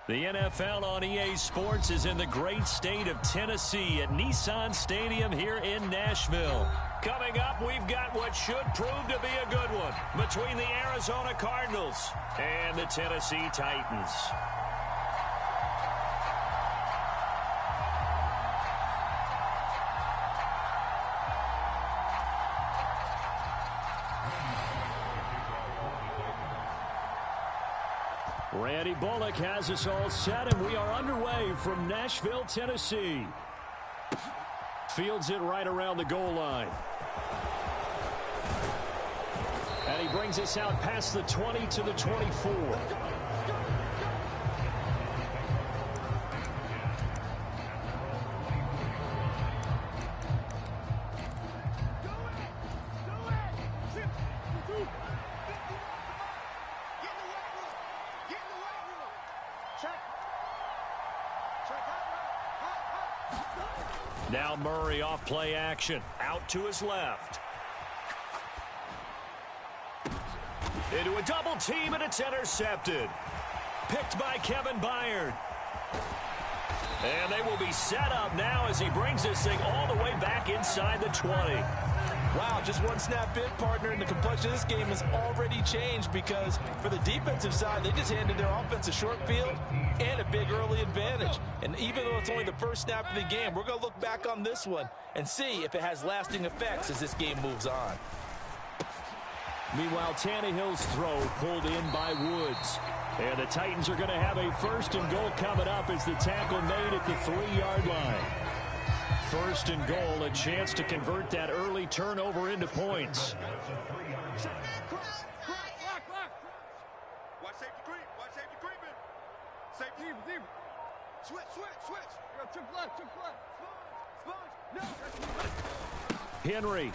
The NFL on EA Sports is in the great state of Tennessee at Nissan Stadium here in Nashville. Coming up, we've got what should prove to be a good one between the Arizona Cardinals and the Tennessee Titans. Randy Bullock has us all set, and we are underway from Nashville, Tennessee. Fields it right around the goal line. And he brings us out past the 20 to the 24. Now Murray off play action. Out to his left. Into a double team, and it's intercepted. Picked by Kevin Byard. And they will be set up now as he brings this thing all the way back inside the 20. Wow, just one snap in, partner, and the complexion of this game has already changed because for the defensive side, they just handed their offense a short field and a big early advantage. And even though it's only the first snap of the game, we're going to look back on this one and see if it has lasting effects as this game moves on. Meanwhile, Tannehill's throw pulled in by Woods. And the Titans are going to have a first and goal coming up as the tackle made at the 3-yard line. First and goal, a chance to convert that early turnover into points. Watch safety creep. Watch safety creeping. Safety. Switch. Took left. No. Henry.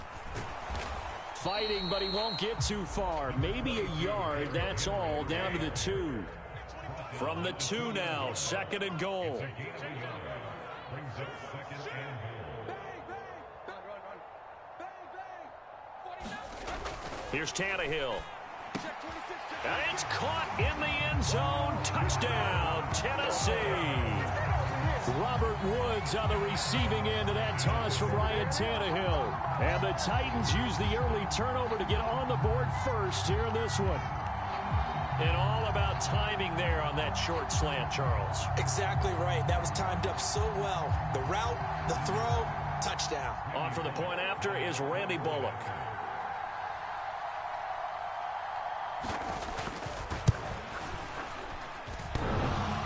Fighting, but he won't get too far. Maybe a yard, that's all, down to the 2. From the 2 now, second and goal. Here's Tannehill. And it's caught in the end zone. Touchdown, Tennessee. Robert Woods on the receiving end of that toss from Ryan Tannehill. And the Titans use the early turnover to get on the board first here in this one. And all about timing there on that short slant, Charles. Exactly right. That was timed up so well. The route, the throw, touchdown. On for the point after is Randy Bullock.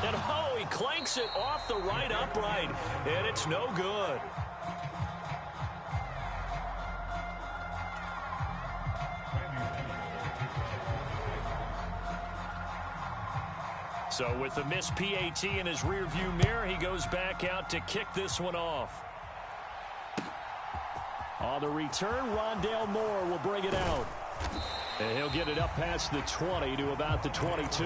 And he clanks it off the right upright, and it's no good. So with the missed PAT in his rearview mirror, he goes back out to kick this one off. On the return, Rondale Moore will bring it out. And he'll get it up past the 20 to about the 22.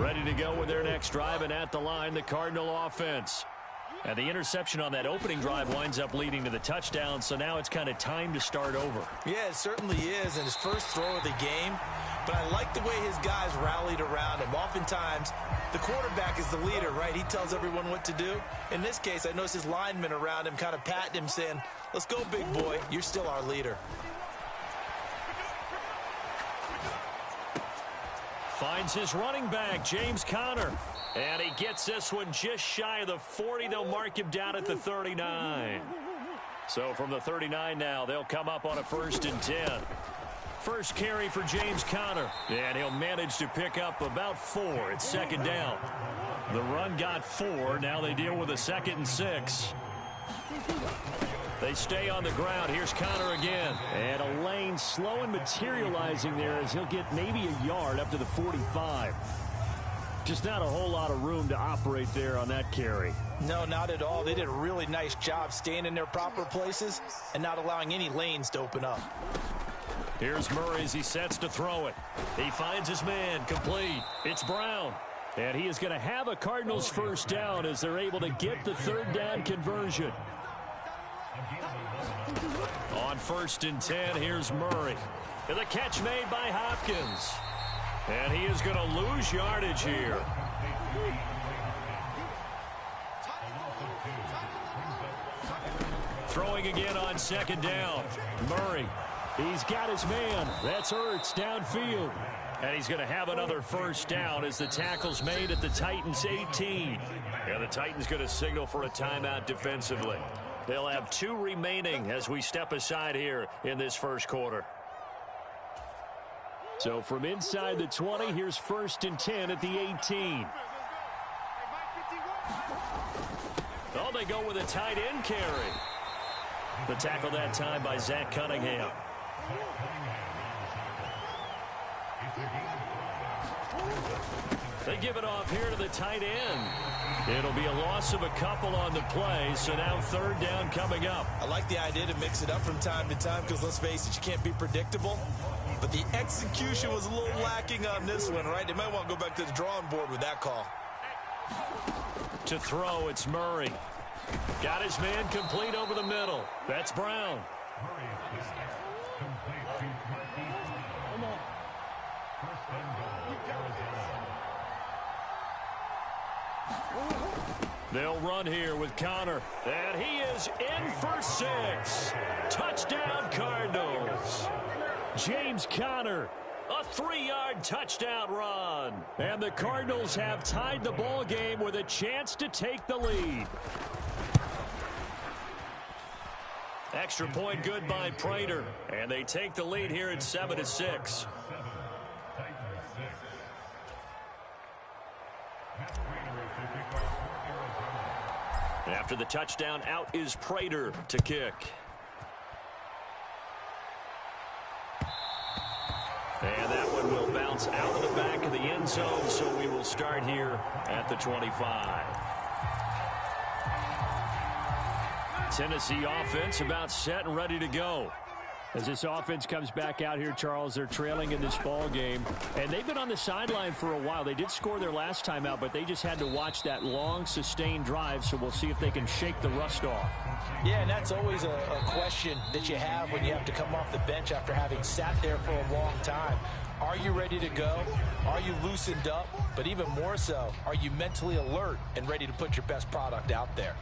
Ready to go with their next drive, and at the line, the Cardinal offense. And the interception on that opening drive winds up leading to the touchdown, so now it's kind of time to start over. Yeah, it certainly is, and his first throw of the game. But I like the way his guys rallied around him. Oftentimes, the quarterback is the leader, right? He tells everyone what to do. In this case, I noticed his linemen around him kind of patting him, saying, let's go, big boy. You're still our leader. Finds his running back, James Conner. And he gets this one just shy of the 40. They'll mark him down at the 39. So from the 39 now, they'll come up on a 1st and 10. First carry for James Conner. And he'll manage to pick up about 4. It's second down. The run got 4. Now they deal with a 2nd and 6. They stay on the ground. Here's Conner again. And a lane slow and materializing there as he'll get maybe a yard up to the 45. Just not a whole lot of room to operate there on that carry. No, not at all. They did a really nice job staying in their proper places and not allowing any lanes to open up. Here's Murray as he sets to throw it. He finds his man, complete. It's Brown. And he is going to have a Cardinals first down as they're able to get the 3rd down conversion. On 1st and 10, here's Murray. And the catch made by Hopkins. And he is going to lose yardage here. Throwing again on 2nd down. Murray. He's got his man. That's Ertz downfield. And he's going to have another 1st down as the tackle's made at the Titans' 18. And the Titans going to signal for a timeout defensively. They'll have 2 remaining as we step aside here in this 1st quarter. So from inside the 20, here's 1st and 10 at the 18. Oh, they go with a tight end carry. The tackle that time by Zach Cunningham. They give it off here to the tight end. It'll be a loss of a couple on the play, so now 3rd down coming up. I like the idea to mix it up from time to time because, let's face it, you can't be predictable. But the execution was a little lacking on this one, right? They might want to go back to the drawing board with that call. To throw, it's Murray. Got his man complete over the middle. That's Brown. They'll run here with Connor. And he is in for 6. Touchdown, Cardinals. James Conner, a 3-yard touchdown run. And the Cardinals have tied the ball game with a chance to take the lead. Extra point good by Prater. And they take the lead here at 7-6. After the touchdown, out is Prater to kick. And that one will bounce out of the back of the end zone, so we will start here at the 25. Tennessee offense about set and ready to go. As this offense comes back out here, Charles, they're trailing in this ball game. And they've been on the sideline for a while. They did score their last time out, but they just had to watch that long, sustained drive. So we'll see if they can shake the rust off. Yeah, and that's always a question that you have when you have to come off the bench after having sat there for a long time. Are you ready to go? Are you loosened up? But even more so, are you mentally alert and ready to put your best product out there?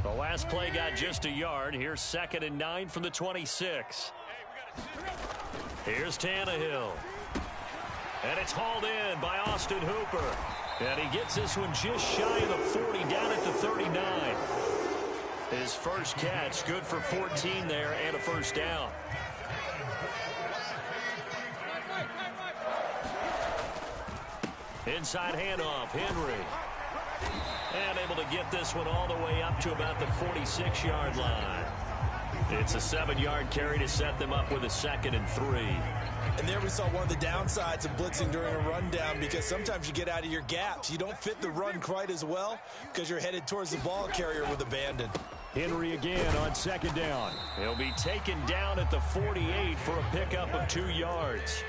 The last play got just a yard. Here's 2nd and 9 from the 26. Here's Tannehill. And it's hauled in by Austin Hooper. And he gets this one just shy of the 40, down at the 39. His first catch, good for 14 there and a 1st down. Inside handoff, Henry. And able to get this one all the way up to about the 46-yard line. It's a 7-yard carry to set them up with a 2nd and 3. And there we saw one of the downsides of blitzing during a rundown, because sometimes you get out of your gaps. You don't fit the run quite as well because you're headed towards the ball carrier with abandon. Henry again on 2nd down. He'll be taken down at the 48 for a pickup of 2 yards.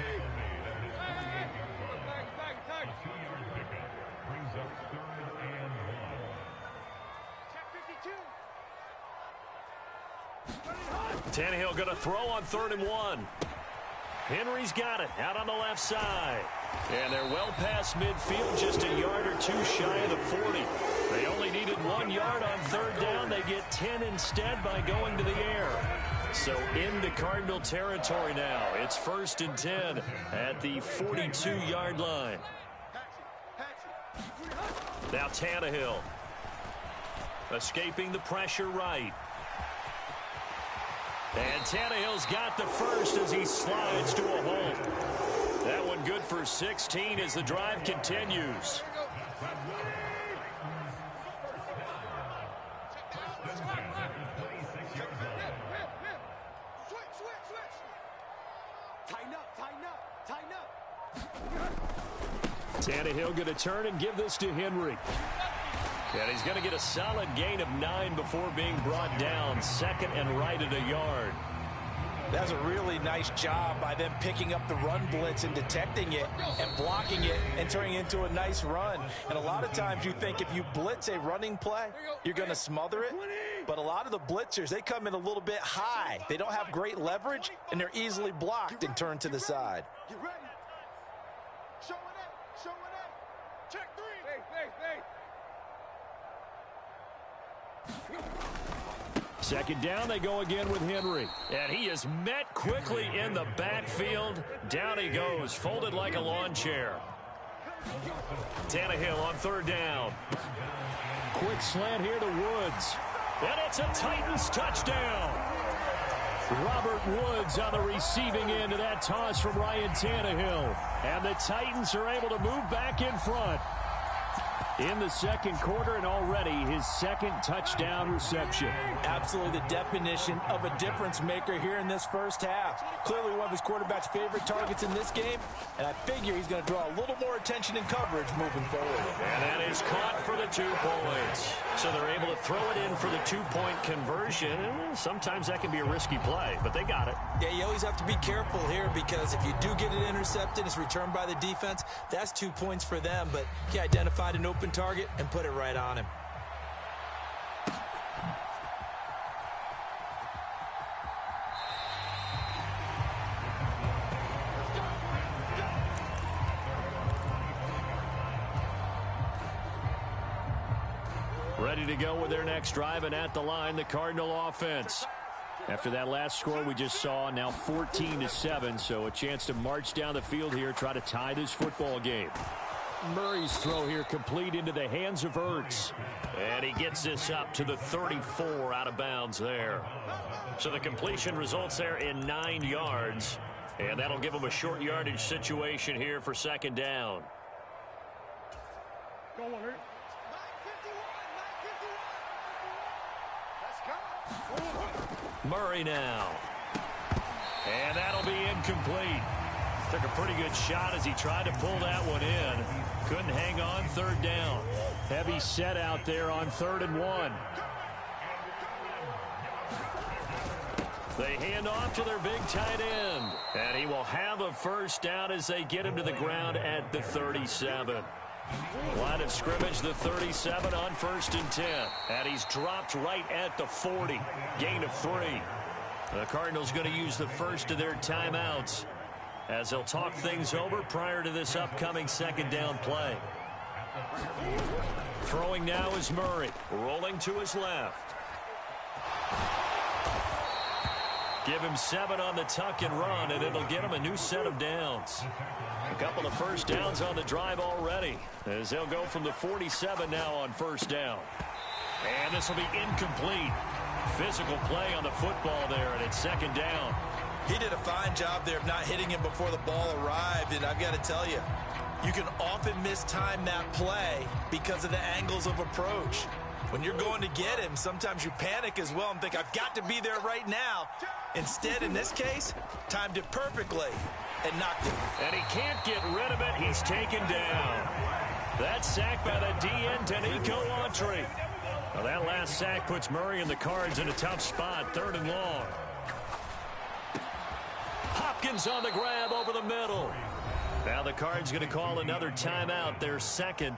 Tannehill going to throw on 3rd and 1. Henry's got it out on the left side. And they're well past midfield, just a yard or 2 shy of the 40. They only needed 1 yard on 3rd down. They get 10 instead by going to the air. So into Cardinal territory now. It's 1st and 10 at the 42-yard line. Now Tannehill escaping the pressure right. And Tannehill's got the first as he slides to a hole. That one good for 16 as the drive continues. Tannehill going to turn and give this to Henry. And he's going to get a solid gain of 9 before being brought down. 2nd and right at a yard. That's a really nice job by them picking up the run blitz and detecting it and blocking it and turning it into a nice run. And a lot of times you think if you blitz a running play, you're going to smother it. But a lot of the blitzers, they come in a little bit high. They don't have great leverage, and they're easily blocked and turned to the side. Get ready. Show it up. Show it up. Check three. Second down, they go again with Henry. And he is met quickly in the backfield. Down he goes, folded like a lawn chair. Tannehill on third down. Quick slant here to Woods. And it's a Titans touchdown. Robert Woods on the receiving end of that toss from Ryan Tannehill. And the Titans are able to move back in front in the second quarter, and already his second touchdown reception. Absolutely the definition of a difference maker here in this first half. Clearly one of his quarterback's favorite targets in this game, and I figure he's going to draw a little more attention and coverage moving forward. And that is caught for the 2 points. So they're able to throw it in for the 2-point conversion. Sometimes that can be a risky play, but they got it. Yeah, you always have to be careful here because if you do get it intercepted, it's returned by the defense, that's 2 points for them. But he identified an open target and put it right on him. Ready to go with their next drive, and at the line, the Cardinal offense. After that last score we just saw, now 14-7, so a chance to march down the field here, try to tie this football game. Murray's throw here complete into the hands of Ertz. And he gets this up to the 34 out of bounds there. So the completion results there in 9 yards. And that'll give him a short yardage situation here for second down. Go on, Ertz. 9:51. Let's go. Murray now. And that'll be incomplete. Took a pretty good shot as he tried to pull that one in. Couldn't hang on third down. Heavy set out there on 3rd and 1. They hand off to their big tight end. And he will have a first down as they get him to the ground at the 37. Line of scrimmage, the 37 on 1st and 10. And he's dropped right at the 40. Gain of 3. The Cardinals going to use the first of their timeouts as they'll talk things over prior to this upcoming second down play. Throwing now is Murray. Rolling to his left. Give him 7 on the tuck and run, and it'll get him a new set of downs. A couple of first downs on the drive already, as they'll go from the 47 now on first down. And this will be incomplete. Physical play on the football there, and it's second down. He did a fine job there of not hitting him before the ball arrived, and I've got to tell you, you can often mistime that play because of the angles of approach. When you're going to get him, sometimes you panic as well and think, I've got to be there right now. Instead, in this case, timed it perfectly and knocked him. And he can't get rid of it. He's taken down. That sack by the DN, Danico Autry. Well, that last sack puts Murray and the Cards in a tough spot, 3rd and long. Hopkins on the grab over the middle. Now the Cards going to call another timeout, their second,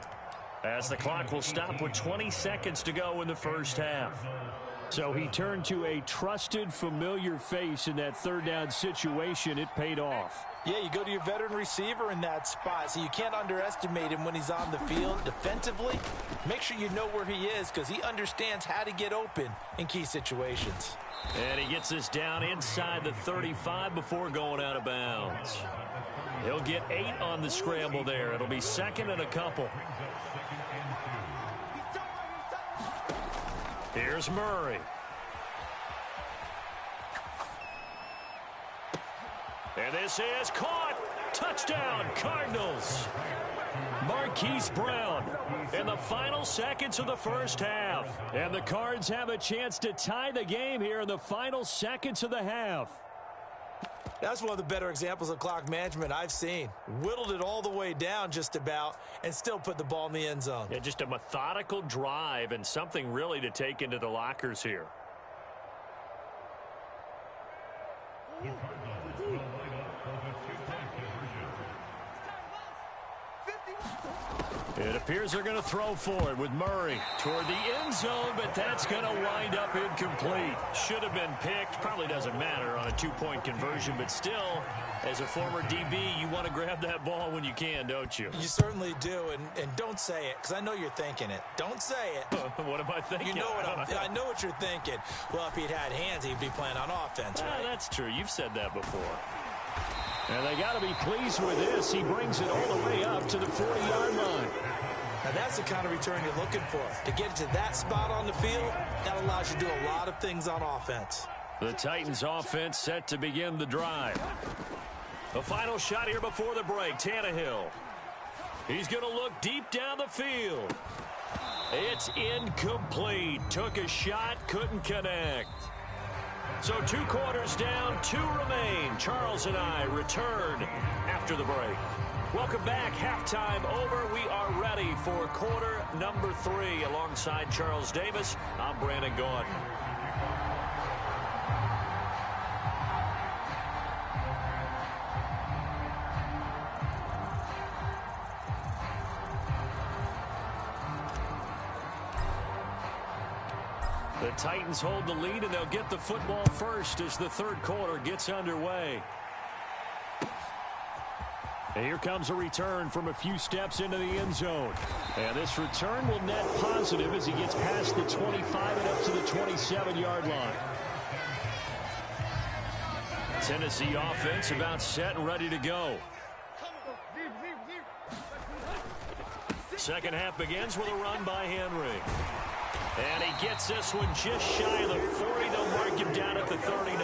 as the clock will stop with 20 seconds to go in the first half. So he turned to a trusted, familiar face in that 3rd down situation. It paid off. Yeah, you go to your veteran receiver in that spot, so you can't underestimate him when he's on the field defensively. Make sure you know where he is because he understands how to get open in key situations. And he gets this down inside the 35 before going out of bounds. He'll get 8 on the scramble there. It'll be 2nd and a couple. Here's Murray. And this is caught. Touchdown, Cardinals. Marquise Brown in the final seconds of the first half. And the Cards have a chance to tie the game here in the final seconds of the half. That's one of the better examples of clock management I've seen. Whittled it all the way down just about and still put the ball in the end zone. Yeah, just a methodical drive and something really to take into the lockers here. It appears they're going to throw for it with Murray toward the end zone, but that's going to wind up incomplete. Should have been picked. Probably doesn't matter on a two-point conversion, but still, as a former DB, you want to grab that ball when you can, don't you? You certainly do, and don't say it, because I know you're thinking it. Don't say it. What am I thinking? You know what I know what you're thinking. Well, if he'd had hands, he'd be playing on offense, right? That's true. You've said that before. And they got to be pleased with this. He brings it all the way up to the 40-yard line. Now, that's the kind of return you're looking for. To get to that spot on the field, that allows you to do a lot of things on offense. The Titans offense set to begin the drive. The final shot here before the break. Tannehill. He's going to look deep down the field. It's incomplete. Took a shot, couldn't connect. So 2 quarters down, 2 remain. Charles and I return after the break. Welcome back. Halftime over. We are ready for quarter number 3. Alongside Charles Davis, I'm Brandon Gaudin. The Titans hold the lead, and they'll get the football first as the third quarter gets underway. And here comes a return from a few steps into the end zone. And this return will net positive as he gets past the 25 and up to the 27-yard line. Tennessee offense about set and ready to go. Second half begins with a run by Henry. And he gets this one just shy of the 40. They'll mark him down at the 39.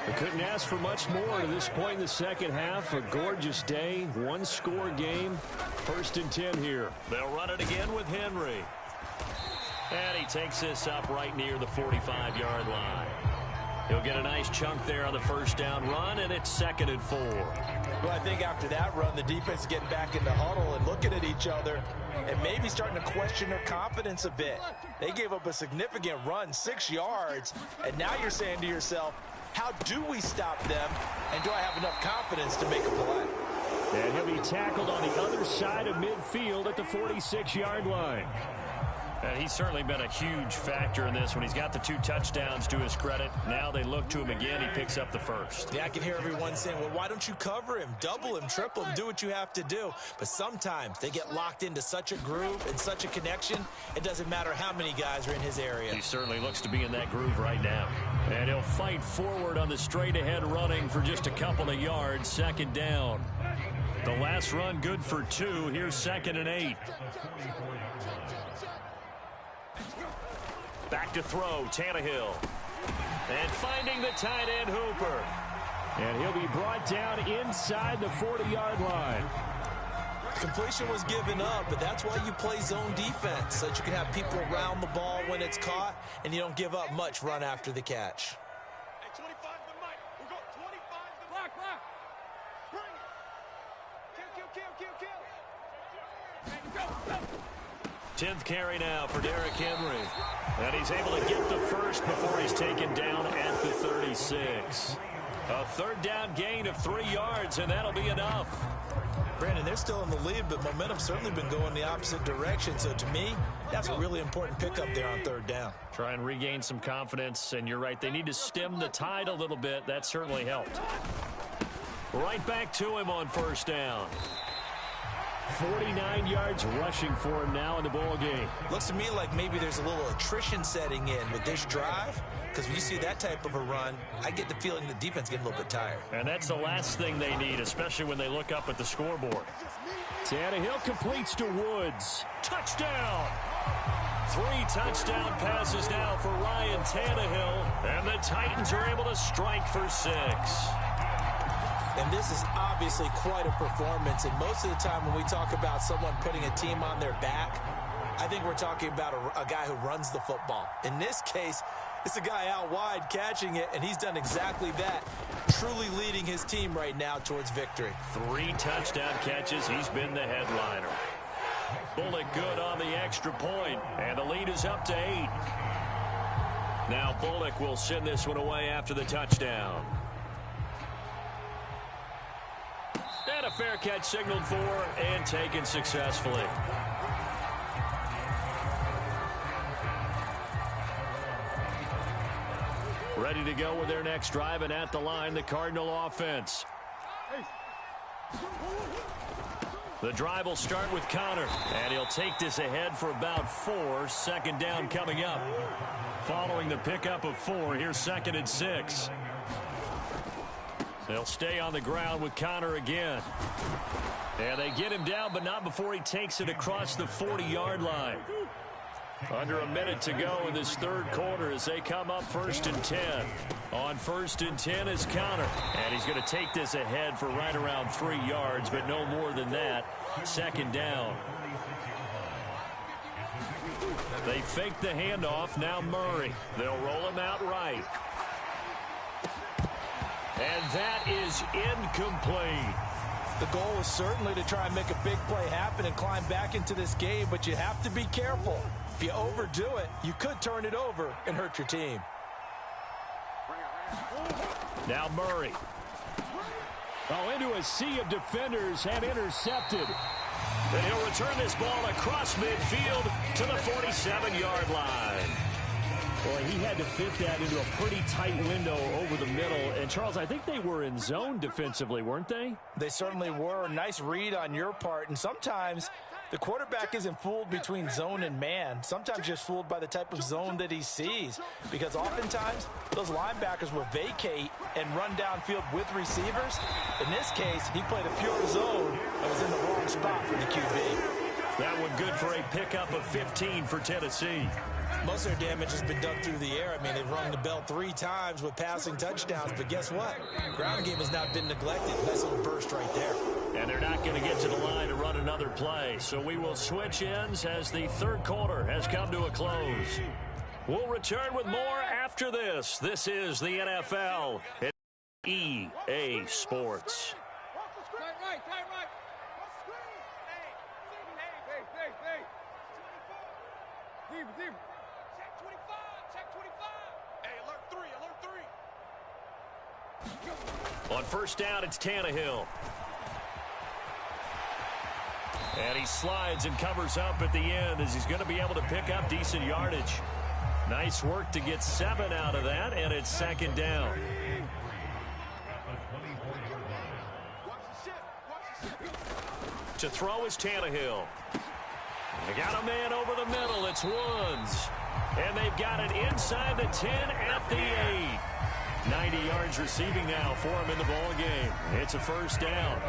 They couldn't ask for much more to this point in the second half. A gorgeous day, one-score game. 1st and 10 here. They'll run it again with Henry. And he takes this up right near the 45-yard line. He'll get a nice chunk there on the first down run, and it's 2nd and 4. Well, I think after that run, the defense is getting back in the huddle and looking at each other and maybe starting to question their confidence a bit. They gave up a significant run, 6 yards, and now you're saying to yourself, how do we stop them, and do I have enough confidence to make a play? And he'll be tackled on the other side of midfield at the 46-yard line. And he's certainly been a huge factor in this when he's got the 2 touchdowns to his credit. Now they look to him again. He picks up the first. Yeah, I can hear everyone saying, well, why don't you cover him, double him, triple him, do what you have to do. But sometimes they get locked into such a groove and such a connection, it doesn't matter how many guys are in his area. He certainly looks to be in that groove right now. And he'll fight forward on the straight-ahead running for just a couple of yards. 2nd down. The last run good for 2. Here's 2nd and 8. Back to throw, Tannehill. And finding the tight end, Hooper. And he'll be brought down inside the 40-yard line. Completion was given up, but that's why you play zone defense, so that you can have people around the ball when it's caught, and you don't give up much run after the catch. Hey, 25 to Mike. We got 25 to Black. Bring it. Kill. 10th carry now for Derrick Henry. And he's able to get the first before he's taken down at the 36. A 3rd down gain of 3 yards, and that'll be enough. Brandon, they're still in the lead, but momentum's certainly been going the opposite direction. So to me, that's a really important pickup there on 3rd down. Try and regain some confidence, and you're right. They need to stem the tide a little bit. That certainly helped. Right back to him on 1st down. 49 yards rushing for him now in the ball game. Looks to me like maybe there's a little attrition setting in with this drive, because when you see that type of a run, I get the feeling the defense getting a little bit tired. And that's the last thing they need, especially when they look up at the scoreboard. Tannehill completes to Woods. Touchdown! 3 touchdown passes now for Ryan Tannehill, and the Titans are able to strike for 6. And this is obviously quite a performance. And most of the time when we talk about someone putting a team on their back, I think we're talking about a guy who runs the football. In this case, it's a guy out wide catching it, and he's done exactly that, truly leading his team right now towards victory. 3 touchdown catches. He's been the headliner. Bullock good on the extra point, and the lead is up to 8. Now Bullock will send this one away after the touchdown. fair catch signaled for and taken successfully. Ready to go with their next drive, and at the line, the Cardinal offense. The drive will start with Connor, and he'll take this ahead for about 4. Second down coming up. Following the pickup of 4, here's 2nd and 6. They'll stay on the ground with Connor again. And they get him down, but not before he takes it across the 40-yard line. Under a minute to go in this third quarter as they come up 1st and 10. On 1st and 10 is Connor. And he's going to take this ahead for right around 3 yards, but no more than that. 2nd down. They fake the handoff. Now Murray. They'll roll him out right. And that is incomplete. The goal is certainly to try and make a big play happen and climb back into this game, but you have to be careful. If you overdo it, you could turn it over and hurt your team. Now Murray. Oh, into a sea of defenders and intercepted. And he'll return this ball across midfield to the 47-yard line. Boy, he had to fit that into a pretty tight window over the middle. And, Charles, I think they were in zone defensively, weren't they? They certainly were. Nice read on your part. And sometimes the quarterback isn't fooled between zone and man. Sometimes just fooled by the type of zone that he sees. Because oftentimes, those linebackers will vacate and run downfield with receivers. In this case, he played a pure zone and was in the wrong spot for the QB. That one good for a pickup of 15 for Tennessee. Most of their damage has been done through the air. I mean, they've rung the bell 3 times with passing touchdowns, but guess what? Ground game has not been neglected. Nice little burst right there. And they're not going to get to the line to run another play, so we will switch ends as the third quarter has come to a close. We'll return with more after this. This is the NFL at EA Sports. On first down, it's Tannehill. And he slides and covers up at the end as he's going to be able to pick up decent yardage. Nice work to get 7 out of that, and it's 2nd down. To throw is Tannehill. They got a man over the middle. It's Woods. And they've got it inside the 10 at the 8. 90 yards receiving now for him in the ball game. It's a first down.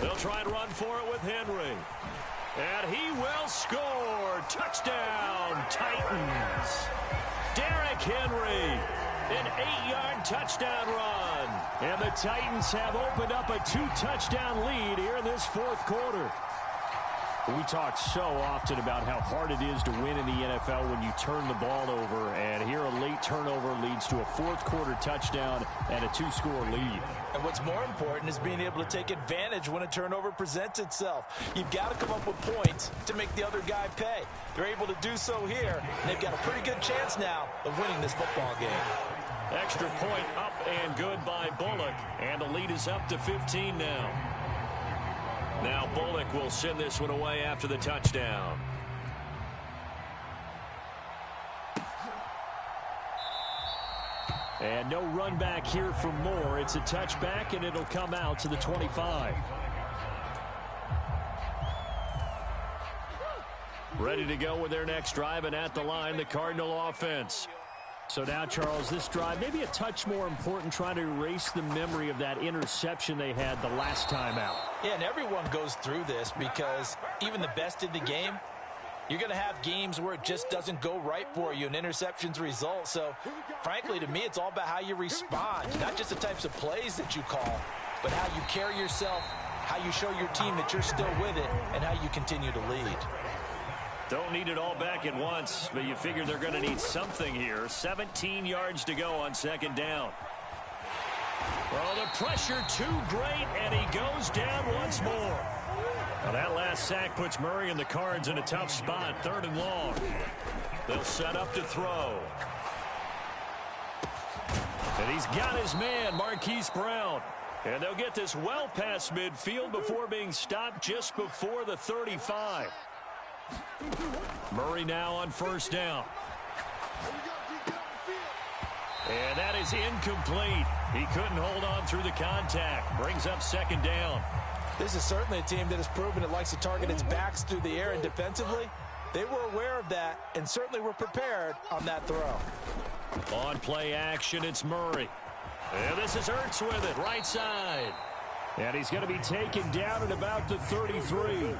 They'll try and run for it with Henry. And he will score. Touchdown, Titans. Derrick Henry, an 8-yard touchdown run. And the Titans have opened up a 2-touchdown lead here in this fourth quarter. We talk so often about how hard it is to win in the NFL when you turn the ball over. And here a late turnover leads to a fourth quarter touchdown and a 2-score lead. And what's more important is being able to take advantage when a turnover presents itself. You've got to come up with points to make the other guy pay. They're able to do so here, and they've got a pretty good chance now of winning this football game. Extra point up and good by Bullock, and the lead is up to 15 now. Now Bullock will send this one away after the touchdown. And no run back here for Moore. It's a touchback, and it'll come out to the 25. Ready to go with their next drive, and at the line, the Cardinal offense. So now, Charles, this drive maybe a touch more important, trying to erase the memory of that interception they had the last time out. Yeah, and everyone goes through this because even the best in the game, you're going to have games where it just doesn't go right for you and interceptions result. So, frankly, to me, it's all about how you respond, not just the types of plays that you call, but how you carry yourself, how you show your team that you're still with it, and how you continue to lead. Don't need it all back at once, but you figure they're going to need something here. 17 yards to go on second down. Oh, the pressure too great, and he goes down once more. Now that last sack puts Murray and the Cards in a tough spot, 3rd and long. They'll set up to throw. And he's got his man, Marquise Brown. And they'll get this well past midfield before being stopped just before the 35. Murray now on 1st down. And that is incomplete. He couldn't hold on through the contact. Brings up 2nd down. This is certainly a team that has proven it likes to target its backs through the air, and defensively, they were aware of that and certainly were prepared on that throw. On play action, it's Murray. And this is Ertz with it, right side. And he's going to be taken down at about the 33.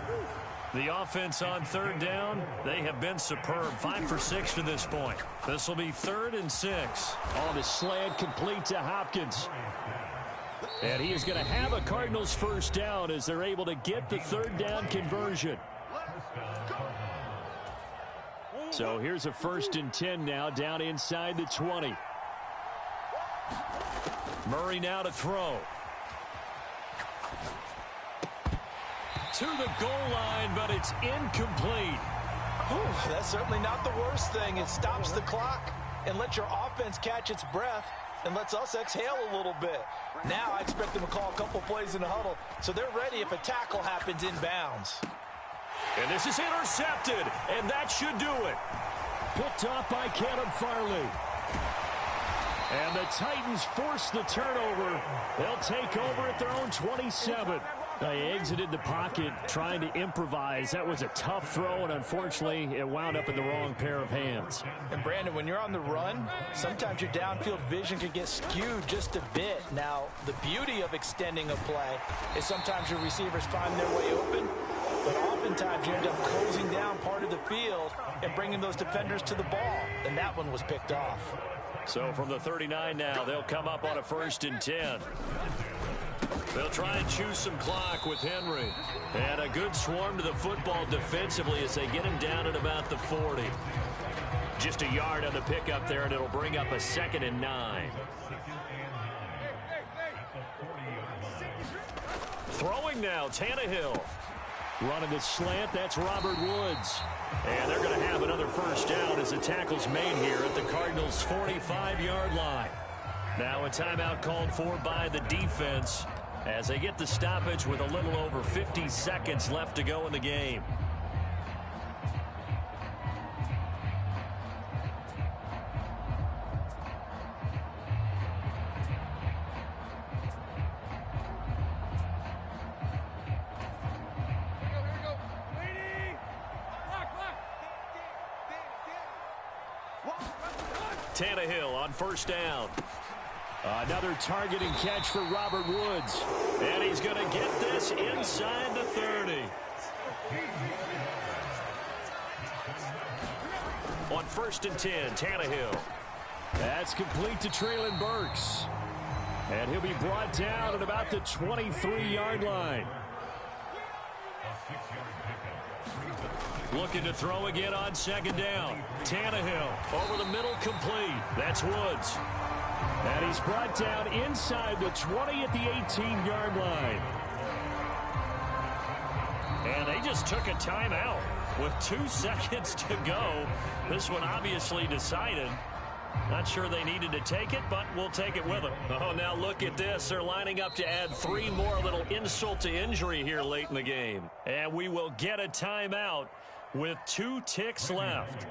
The offense on 3rd down, they have been superb. 5 for 6 to this point. This will be 3rd and 6. On the slant, complete to Hopkins. And he is going to have a Cardinals 1st down as they're able to get the 3rd down conversion. So here's a 1st and 10 now, down inside the 20. Murray now to throw. To the goal line, but it's incomplete. Whew, that's certainly not the worst thing. It stops the clock and lets your offense catch its breath and lets us exhale a little bit. Now I expect them to call a couple plays in the huddle so they're ready if a tackle happens inbounds. And this is intercepted, and that should do it. Picked off by Caleb Farley. And the Titans force the turnover. They'll take over at their own 27. They exited the pocket trying to improvise. That was a tough throw, and unfortunately, it wound up in the wrong pair of hands. And, Brandon, when you're on the run, sometimes your downfield vision can get skewed just a bit. Now, the beauty of extending a play is sometimes your receivers find their way open, but oftentimes you end up closing down part of the field and bringing those defenders to the ball, and that one was picked off. So from the 39 now, they'll come up on a 1st and 10. They'll try and choose some clock with Henry. And a good swarm to the football defensively as they get him down at about the 40. Just a yard on the pickup there, and it'll bring up a 2nd and 9. Throwing now, Tannehill. Running the slant, that's Robert Woods. And they're going to have another 1st down as the tackle's made here at the Cardinals' 45-yard line. Now a timeout called for by the defense as they get the stoppage with a little over 50 seconds left to go in the game. Tannehill on 1st down. Another targeting catch for Robert Woods. And he's going to get this inside the 30. On 1st and 10, Tannehill. That's complete to Treylon Burks. And he'll be brought down at about the 23-yard line. Looking to throw again on 2nd down. Tannehill over the middle, complete. That's Woods. And he's brought down inside the 20 at the 18-yard line. And they just took a timeout with 2 seconds to go. This one obviously decided. Not sure they needed to take it, but we'll take it with them. Oh, now look at this. They're lining up to add 3 more, little insult to injury here late in the game. And we will get a timeout with 2 ticks left.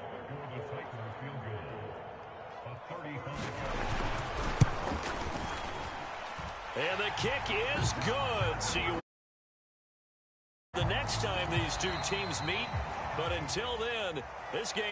And the kick is good. See you the next time these two teams meet. But until then, this game